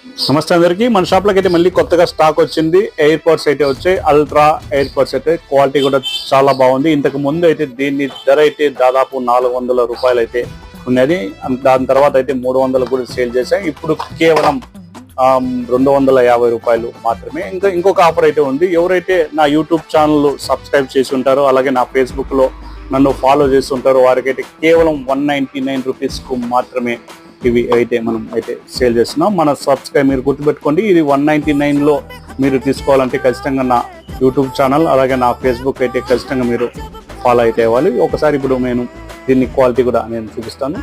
నమస్తే అందరికి. మన షాప్ లోకి అయితే మళ్ళీ కొత్తగా స్టాక్ వచ్చింది. ఎయిర్ పాడ్స్ అయితే వచ్చాయి. అల్ట్రా ఎయిర్ పాడ్స్ అయితే క్వాలిటీ కూడా చాలా బాగుంది. ఇంతకు ముందు అయితే దీని ధర అయితే దాదాపు 400 రూపాయలు అయితే ఉన్నది. దాని తర్వాత అయితే 300 కూడా సేల్ చేశాం. ఇప్పుడు కేవలం 250 రూపాయలు మాత్రమే. ఇంకొక ఆఫర్ అయితే ఉంది. ఎవరైతే నా యూట్యూబ్ ఛానల్ సబ్స్క్రైబ్ చేసి ఉంటారో, అలాగే నా ఫేస్బుక్ లో నన్ను ఫాలో చేస్తుంటారో వారికైతే కేవలం 199 రూపీస్ కు మాత్రమే ఇవి అయితే మనం అయితే సేల్ చేస్తున్నాం. మన సబ్స్క్రైబ్ మీరు గుర్తుపెట్టుకోండి, ఇది 199 లో మీరు తీసుకోవాలంటే ఖచ్చితంగా నా యూట్యూబ్ ఛానల్ అలాగే నా ఫేస్బుక్ అయితే ఖచ్చితంగా మీరు ఫాలో అయితే అవ్వాలి. ఒకసారి ఇప్పుడు నేను దీన్ని క్వాలిటీ కూడా నేను చూపిస్తాను.